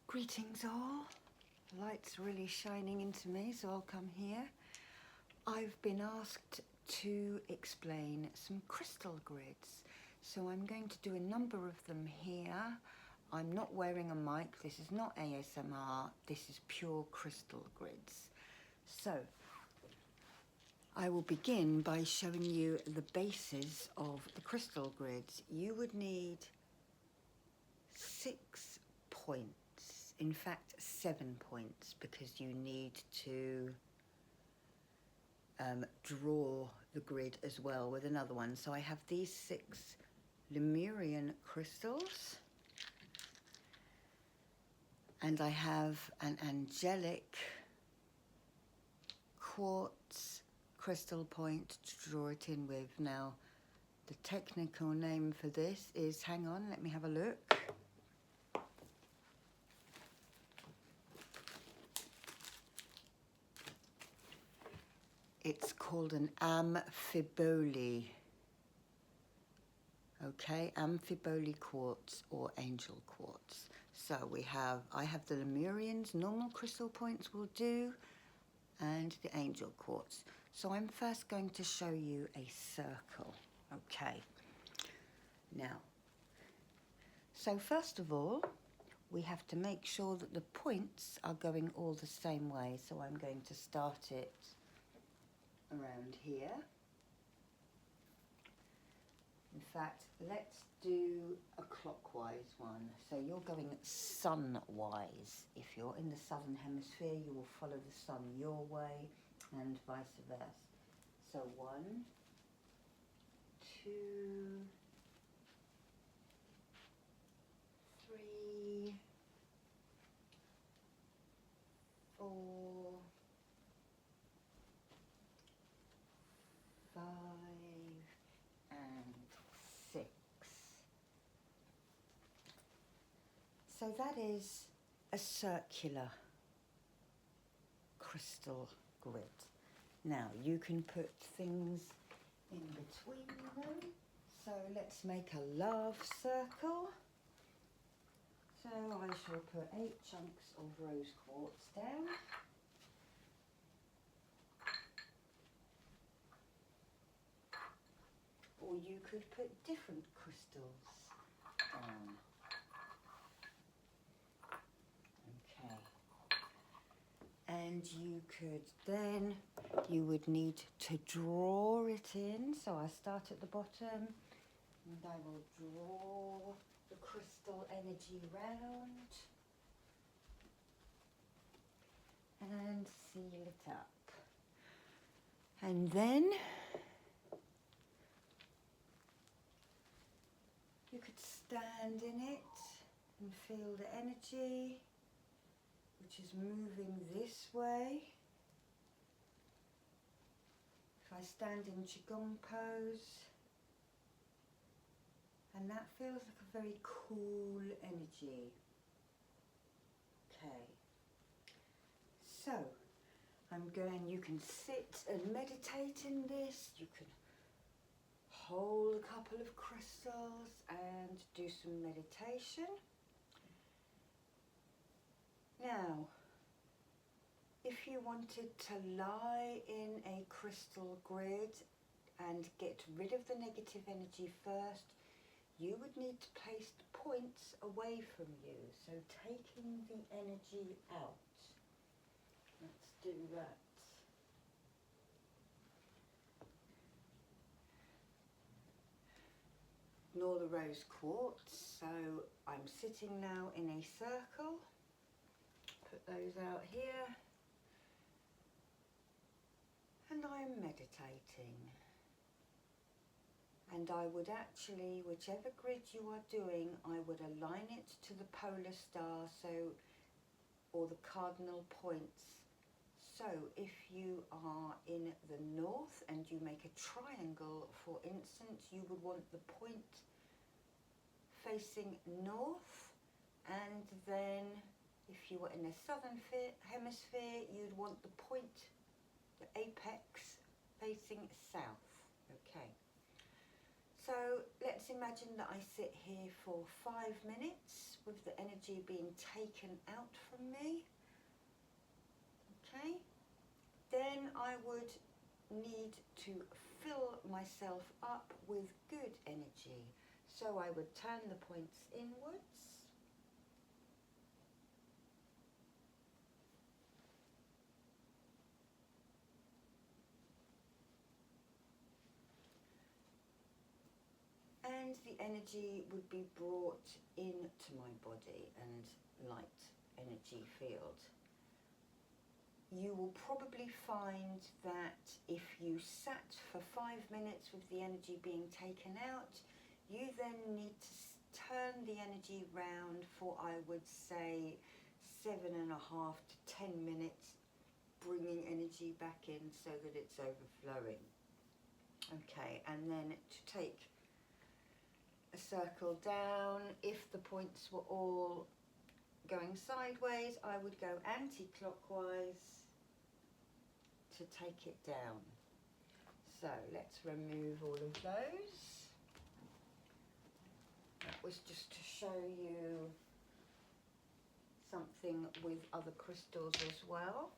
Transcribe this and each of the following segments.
Greetings all. The light's really shining into me, so I'll come here. I've been asked to explain some crystal grids, so I'm going to do a number of them here. I'm not wearing a mic, this is not ASMR, this is pure crystal grids. So I will begin by showing you the bases of the crystal grids. You would need 6 points, in fact 7 points, because you need to draw the grid as well with another one. So I have these 6 Lemurian crystals, and I have an angelic quartz crystal point to draw it in with. Now the technical name for this is, hang on, let me have a look. It's called an amphibole. Okay, amphibole quartz or angel quartz. So I have the Lemurians, normal crystal points will do, and the angel quartz. So I'm first going to show you a circle. Okay, now, so first of all, we have to make sure that the points are going all the same way. So I'm going to start it around here. In fact, let's do a clockwise one. So you're going sun-wise. If you're in the southern hemisphere, you will follow the sun your way, and vice versa. So 1, 2, 3, 4, 5, and 6. So that is a circular crystal grid. Now you can put things in between them. So let's make a love circle. So I shall put 8 chunks of rose quartz down. Or you could put different crystals down. And you could then, you would need to draw it in. So I start at the bottom and I will draw the crystal energy round and seal it up. And then you could stand in it and feel the energy, which is moving this way. If I stand in Qigong pose, and that feels like a very cool energy. Okay, so you can sit and meditate in this, you can hold a couple of crystals and do some meditation. Now, if you wanted to lie in a crystal grid and get rid of the negative energy first, you would need to place the points away from you, so taking the energy out. Let's do that. Ignore the rose quartz, so I'm sitting now in a circle. Put those out here, and I'm meditating. And I would actually, whichever grid you are doing, I would align it to the polar star, or the cardinal points. So if you are in the north and you make a triangle, for instance, you would want the point facing north, and then if you were in the southern hemisphere, you'd want the point, the apex, facing south. Okay. So let's imagine that I sit here for 5 minutes with the energy being taken out from me. Okay, then I would need to fill myself up with good energy. So I would turn the points inwards. And the energy would be brought into my body and light energy field. You will probably find that if you sat for 5 minutes with the energy being taken out, you then need to turn the energy round for, I would say, 7.5 to 10 minutes, bringing energy back in so that it's overflowing. Okay, and then to take a circle down, if the points were all going sideways, I would go anti-clockwise to take it down. So let's remove all of those. That was just to show you something with other crystals as well.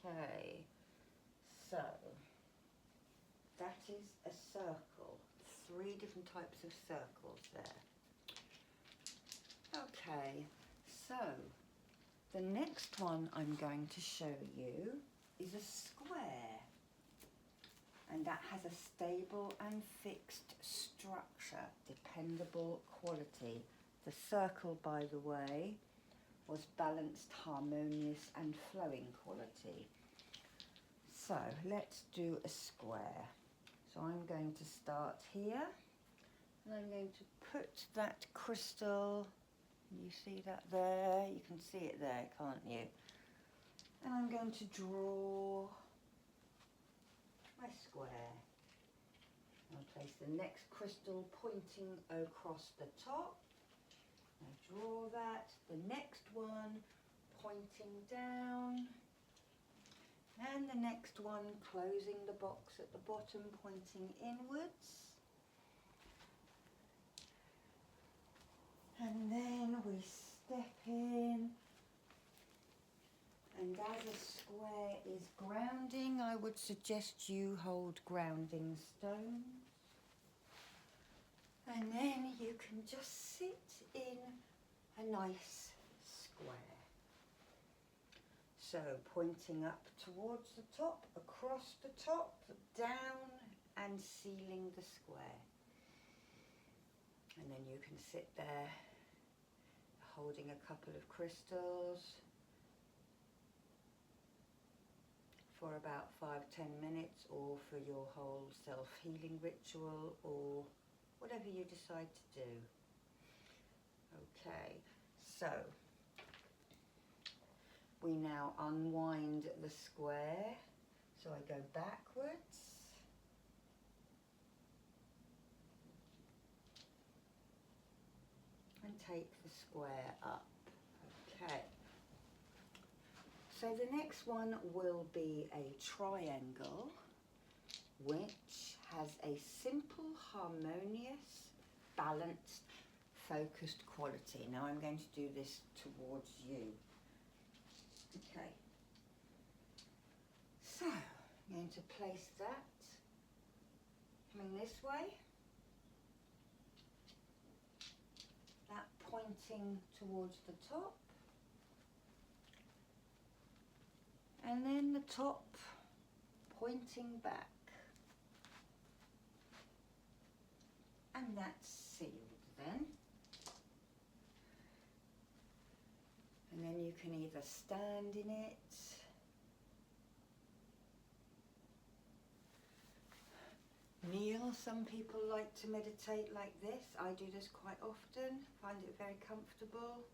Okay, so that is a circle. 3 different types of circles there. Okay, so the next one I'm going to show you is a square, and that has a stable and fixed structure, dependable quality. The circle, by the way, was balanced, harmonious and flowing quality. So let's do a square. So I'm going to start here, and I'm going to put that crystal, you see that there? You can see it there, can't you? And I'm going to draw my square. I'll place the next crystal pointing across the top. I draw that. The next one pointing down. And the next one closing the box at the bottom, pointing inwards. And then we step in. And as a square is grounding, I would suggest you hold grounding stones. And then you can just sit in a nice square. So pointing up towards the top, across the top, down and sealing the square. And then you can sit there holding a couple of crystals for about 5-10 minutes, or for your whole self-healing ritual, or whatever you decide to do. Okay, so we now unwind the square. So I go backwards. And take the square up. Okay. So the next one will be a triangle, which has a simple, harmonious, balanced, focused quality. Now I'm going to do this towards you. Okay. So I'm going to place that coming this way. That pointing towards the top. And then the top pointing back. And that's sealed then. And then you can either stand in it, kneel. Some people like to meditate like this. I do this quite often, find it very comfortable.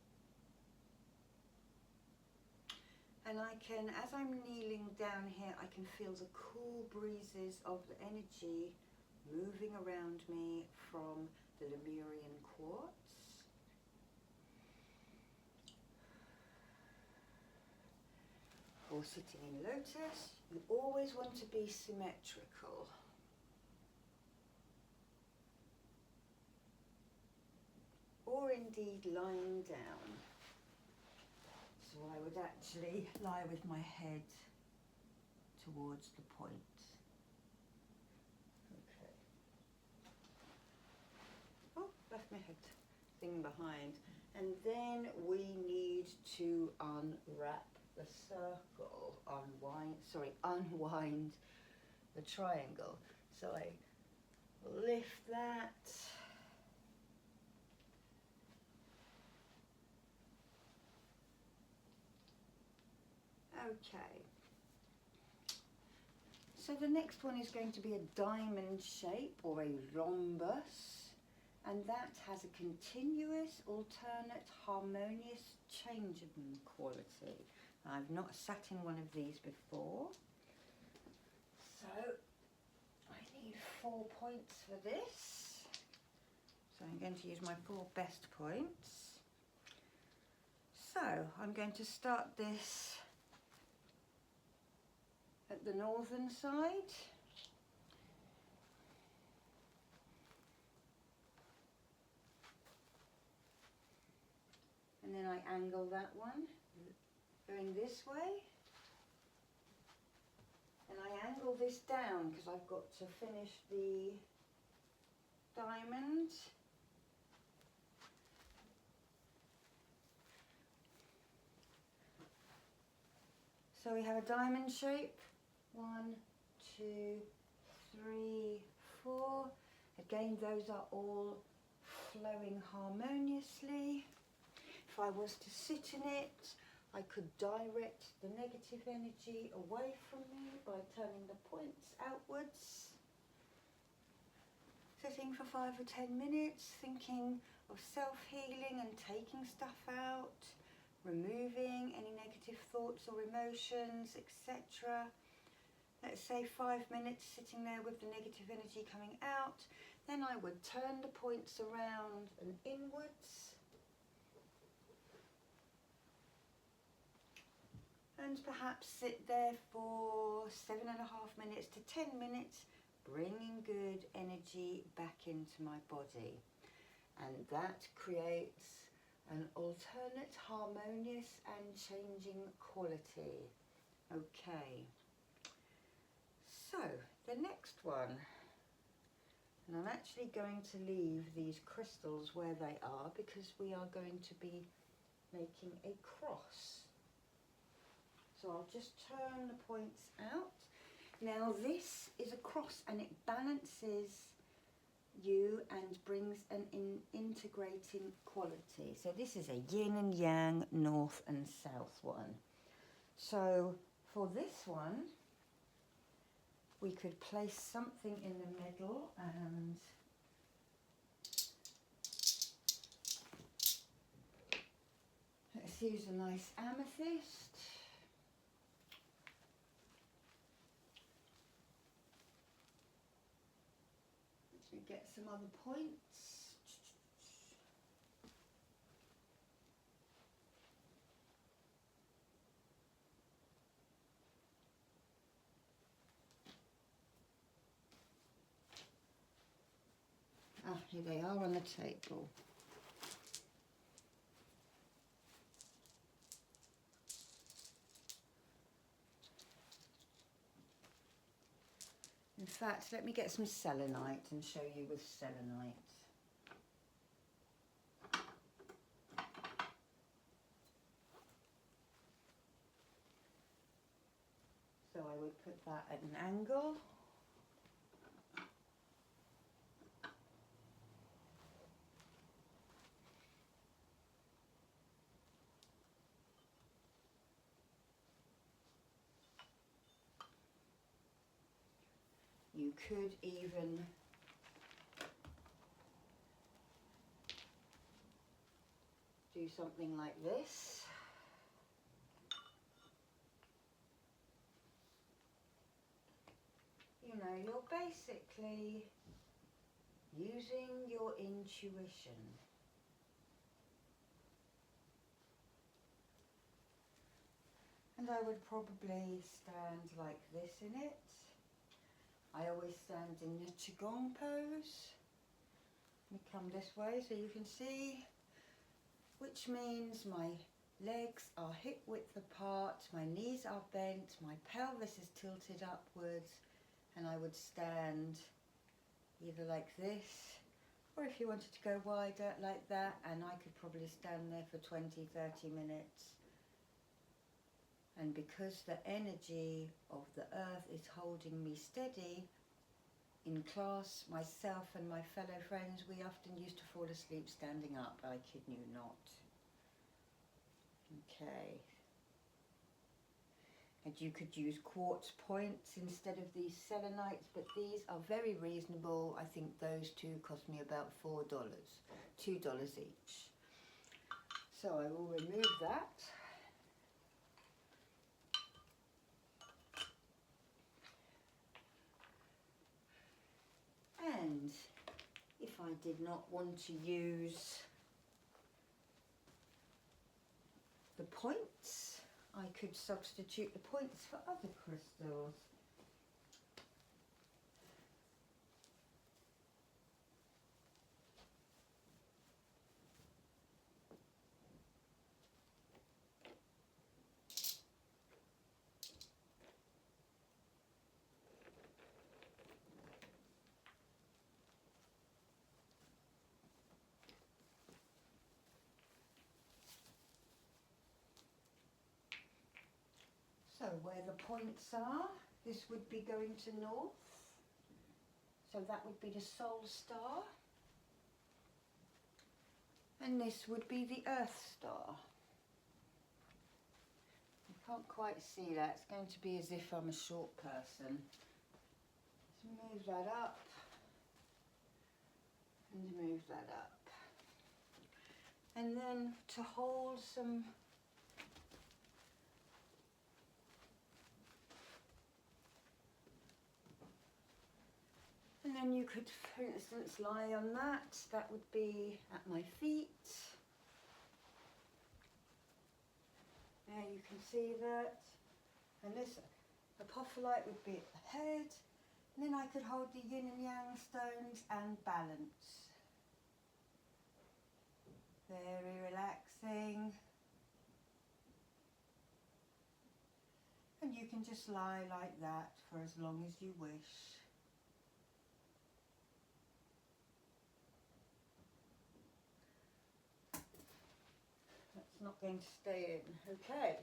And I can, as I'm kneeling down here, I can feel the cool breezes of the energy moving around me from the Lemurian quartz. Or sitting in lotus, you always want to be symmetrical. were indeed lying down. So I would actually lie with my head towards the point. Okay. Oh, left my head thing behind. And then we need to unwrap the circle, unwind the triangle. So I lift that. Okay. So the next one is going to be a diamond shape or a rhombus, and that has a continuous, alternate, harmonious changeable quality. I've not sat in one of these before, so I need 4 points for this. So I'm going to use my 4 best points. So I'm going to start this at the northern side. And then I angle that one, going this way. And I angle this down because I've got to finish the diamond. So we have a diamond shape. 1, 2, 3, 4. Again, those are all flowing harmoniously. If I was to sit in it, I could direct the negative energy away from me by turning the points outwards. Sitting for 5 or 10 minutes, thinking of self-healing and taking stuff out, removing any negative thoughts or emotions, etc. Let's say 5 minutes sitting there with the negative energy coming out. Then I would turn the points around and inwards. And perhaps sit there for 7.5 minutes to 10 minutes, bringing good energy back into my body. And that creates an alternate, harmonious and changing quality. Okay. So, the next one. And I'm actually going to leave these crystals where they are because we are going to be making a cross. So I'll just turn the points out. Now this is a cross and it balances you and brings an integrating quality. So this is a yin and yang, north and south one. So for this one, we could place something in the middle and let's use a nice amethyst. Get some other points. Ah, here they are on the table. In fact, let me get some selenite and show you with selenite. So I would put that at an angle. You could even do something like this. You know, you're basically using your intuition. And I would probably stand like this in it. I always stand in the Qigong pose. Let me come this way so you can see. which means my legs are hip width apart, my knees are bent, my pelvis is tilted upwards, and I would stand either like this, or if you wanted to go wider like that, and I could probably stand there for 20-30 minutes. And because the energy of the earth is holding me steady, in class, myself and my fellow friends, we often used to fall asleep standing up, I kid you not. Okay. And you could use quartz points instead of these selenites, but these are very reasonable. I think those two cost me about $4, $2 each. So I will remove that. And if I did not want to use the points, I could substitute the points for other crystals. So where the points are, this would be going to north. So that would be the Soul Star. And this would be the Earth Star. You can't quite see that. It's going to be as if I'm a short person. Let's move that up. And move that up. And then to hold some and then you could, for instance, lie on that. That would be at my feet. There you can see that. And this apophyllite would be at the head. And then I could hold the yin and yang stones and balance. Very relaxing. And you can just lie like that for as long as you wish. That's not going to stay in. Okay.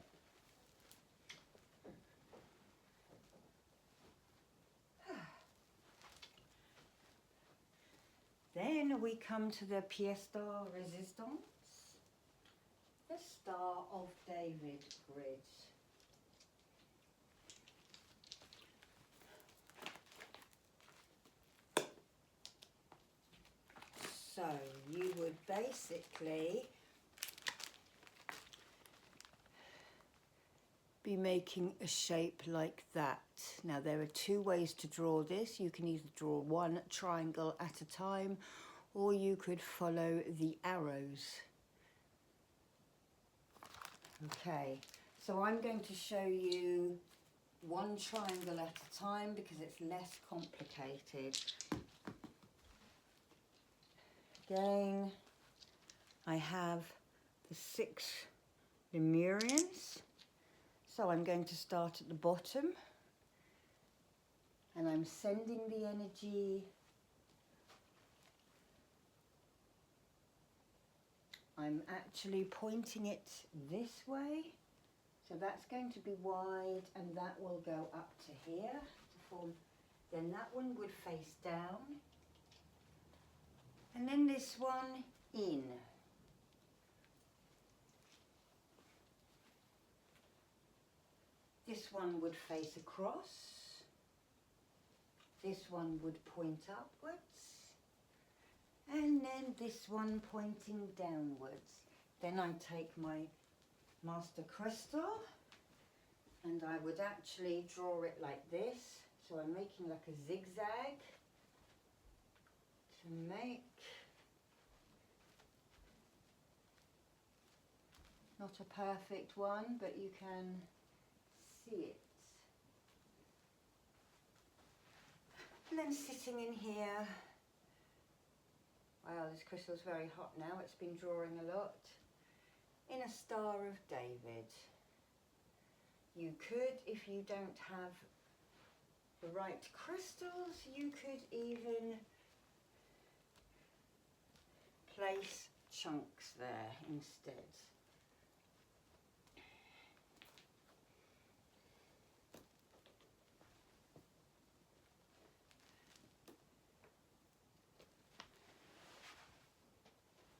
Then we come to the pièce de résistance, the Star of David grid. So you would basically be making a shape like that. Now there are two ways to draw this. You can either draw one triangle at a time, or you could follow the arrows. Okay, so I'm going to show you one triangle at a time because it's less complicated. Again, I have the 6 Lemurians. So I'm going to start at the bottom, and I'm sending the energy. I'm actually pointing it this way, so that's going to be wide, and that will go up to here to form. Then that one would face down, and then this one in. This one would face across, this one would point upwards, and then this one pointing downwards. Then I take my master crystal and I would actually draw it like this. So I'm making like a zigzag to make not a perfect one, but you can see it. And then sitting in here, wow, this crystal's very hot now, it's been drawing a lot. in a Star of David. You could, if you don't have the right crystals, you could even place chunks there instead.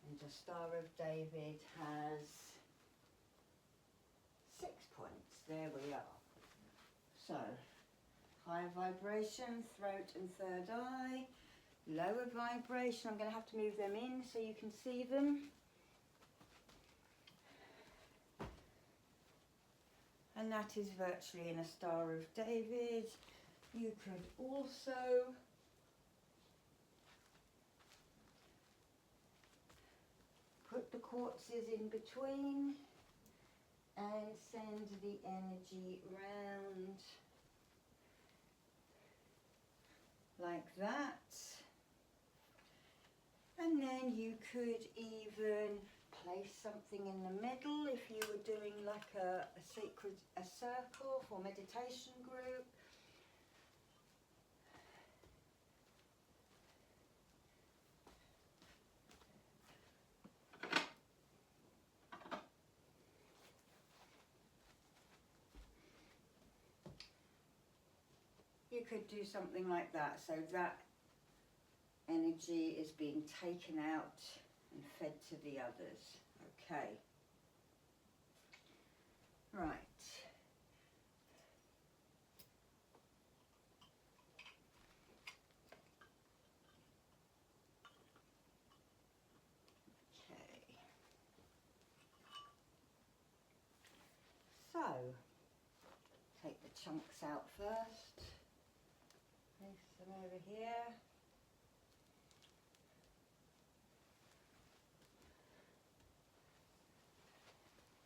And the Star of David has 6 points. There we are. So, higher vibration, throat and third eye. Lower vibration, I'm going to have to move them in so you can see them. And that is virtually in a Star of David. You could also put the quartzes in between and send the energy round like that. And then you could even place something in the middle if you were doing like a circle for meditation group. You could do something like that, so that energy is being taken out and fed to the others. Okay. Right. Okay. So, take the chunks out first. Place them over here.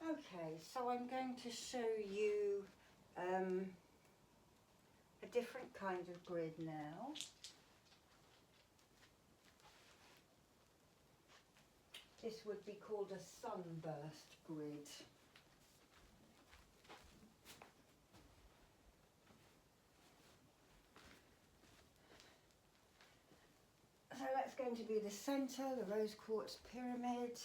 Okay, so I'm going to show you a different kind of grid now. This would be called a Sunburst grid. So that's going to be the centre, the rose quartz pyramid.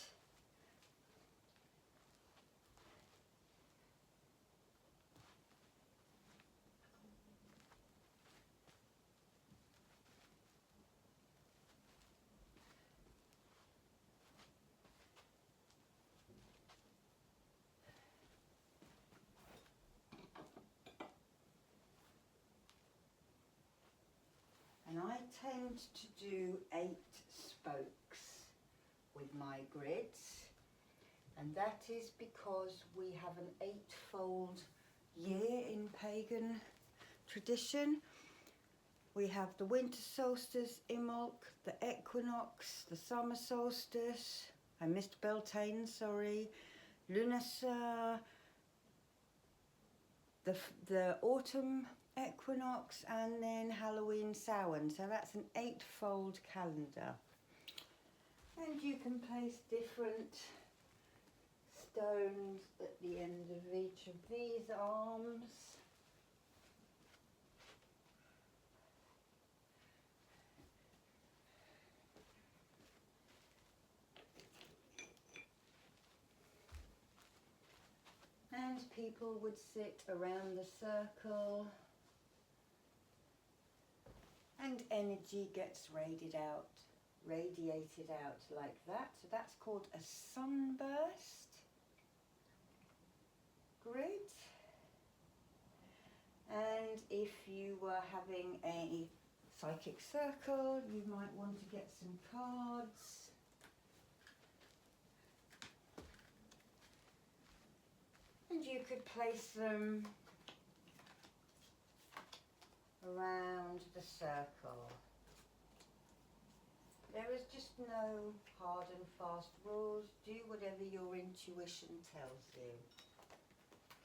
And I tend to do 8 spokes with my grids, and that is because we have an 8-fold year in pagan tradition. We have the winter solstice, Imbolc, the equinox, the summer solstice, I missed Beltane, sorry, Lunasa, the autumn equinox, and then Halloween Samhain. So that's an 8-fold calendar. And you can place different stones at the end of each of these arms. And people would sit around the circle and energy gets radiated out like that. So that's called a sunburst grid. And if you were having a psychic circle, you might want to get some cards. And you could place them around the circle. There is just no hard and fast rules. Do whatever your intuition tells you.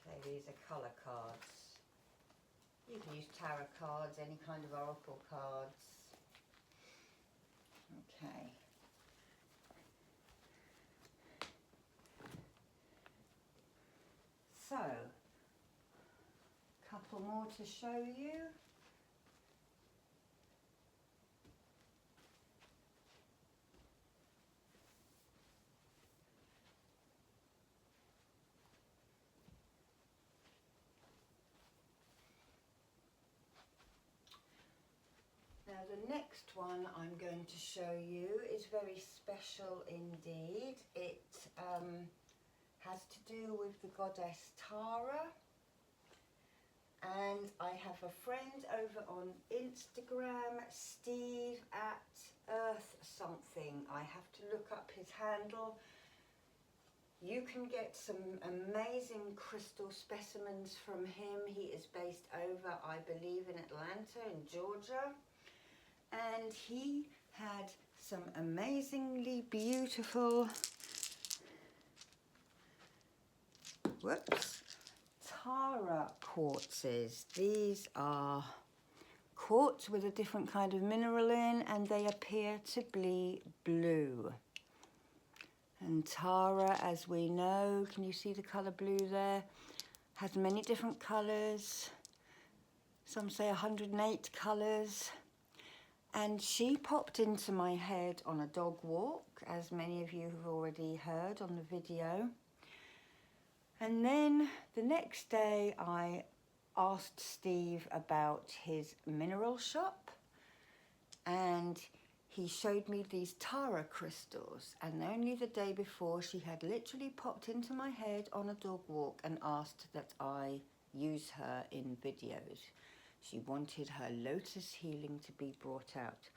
Okay, these are colour cards. You can use tarot cards, any kind of oracle cards. Okay. So, couple more to show you. Now the next one I'm going to show you is very special indeed. It has to do with the goddess Tara. And I have a friend over on Instagram, Steve at Earth something. I have to look up his handle. You can get some amazing crystal specimens from him. He is based over, I believe, in Atlanta, in Georgia. And he had some amazingly beautiful, Tara quartzes. These are quartz with a different kind of mineral in, and they appear to be blue. And Tara, as we know, can you see the colour blue there? Has many different colours. Some say 108 colours. And she popped into my head on a dog walk, as many of you have already heard on the video. And then the next day I asked Steve about his mineral shop, and he showed me these Tara crystals, and only the day before she had literally popped into my head on a dog walk and asked that I use her in videos. She wanted her Lotus healing to be brought out.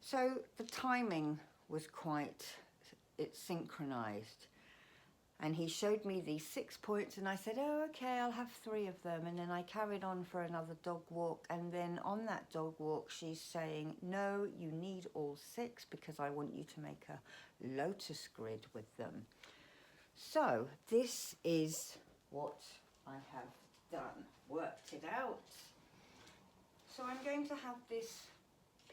So the timing was it's synchronized. And he showed me these 6 points, and I said, oh, okay, I'll have 3 of them. And then I carried on for another dog walk. And then on that dog walk, she's saying, no, you need all 6 because I want you to make a lotus grid with them. So this is what I have done, worked it out. So I'm going to have this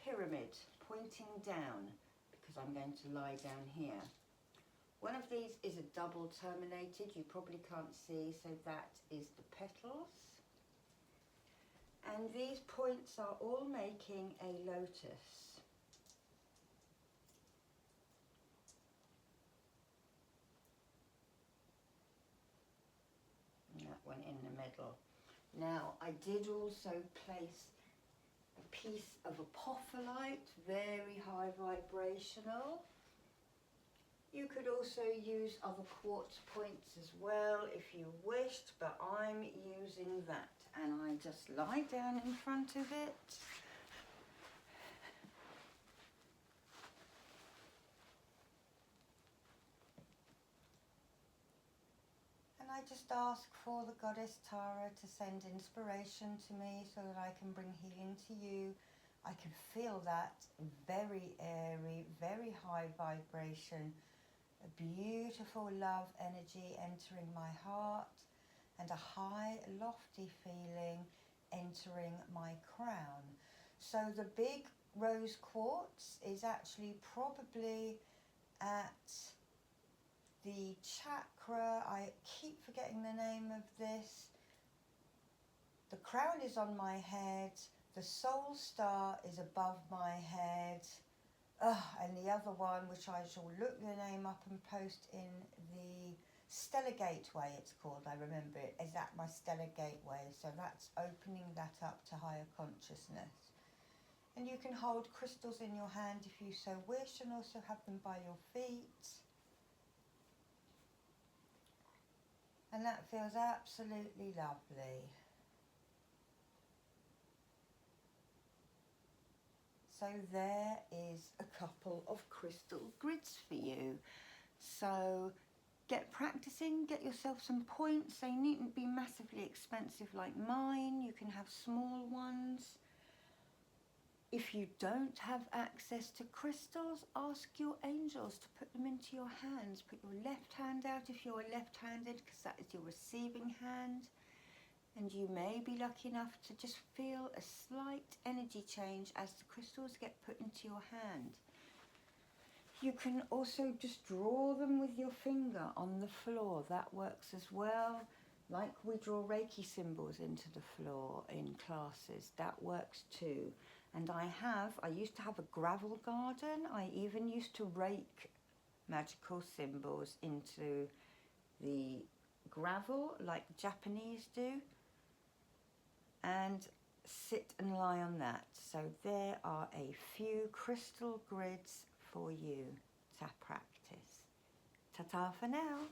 pyramid pointing down because I'm going to lie down here. One of these is a double terminated, you probably can't see, so that is the petals. And these points are all making a lotus. And that one in the middle. Now, I did also place a piece of apophyllite, very high vibrational. You could also use other quartz points as well if you wished, but I'm using that, and I just lie down in front of it. And I just ask for the goddess Tara to send inspiration to me so that I can bring healing to you. I can feel that very airy, very high vibration, a beautiful love energy entering my heart, and a high, lofty feeling entering my crown. So the big rose quartz is actually probably at the chakra, I keep forgetting the name of this. The crown is on my head, the soul star is above my head. And the other one, which I shall look the name up and post in the Stellar Gateway, it's called, I remember it, is at my Stellar Gateway. So that's opening that up to higher consciousness. And you can hold crystals in your hand if you so wish, and also have them by your feet. And that feels absolutely lovely. So there is a couple of crystal grids for you. So get practicing, get yourself some points. They needn't be massively expensive like mine. You can have small ones. If you don't have access to crystals, ask your angels to put them into your hands. Put your left hand out if you're left-handed, because that is your receiving hand. And you may be lucky enough to just feel a slight energy change as the crystals get put into your hand. You can also just draw them with your finger on the floor. That works as well. Like we draw Reiki symbols into the floor in classes, that works too. And I used to have a gravel garden. I even used to rake magical symbols into the gravel like Japanese do, and sit and lie on that. So there are a few crystal grids for you to practice. Ta-ta for now.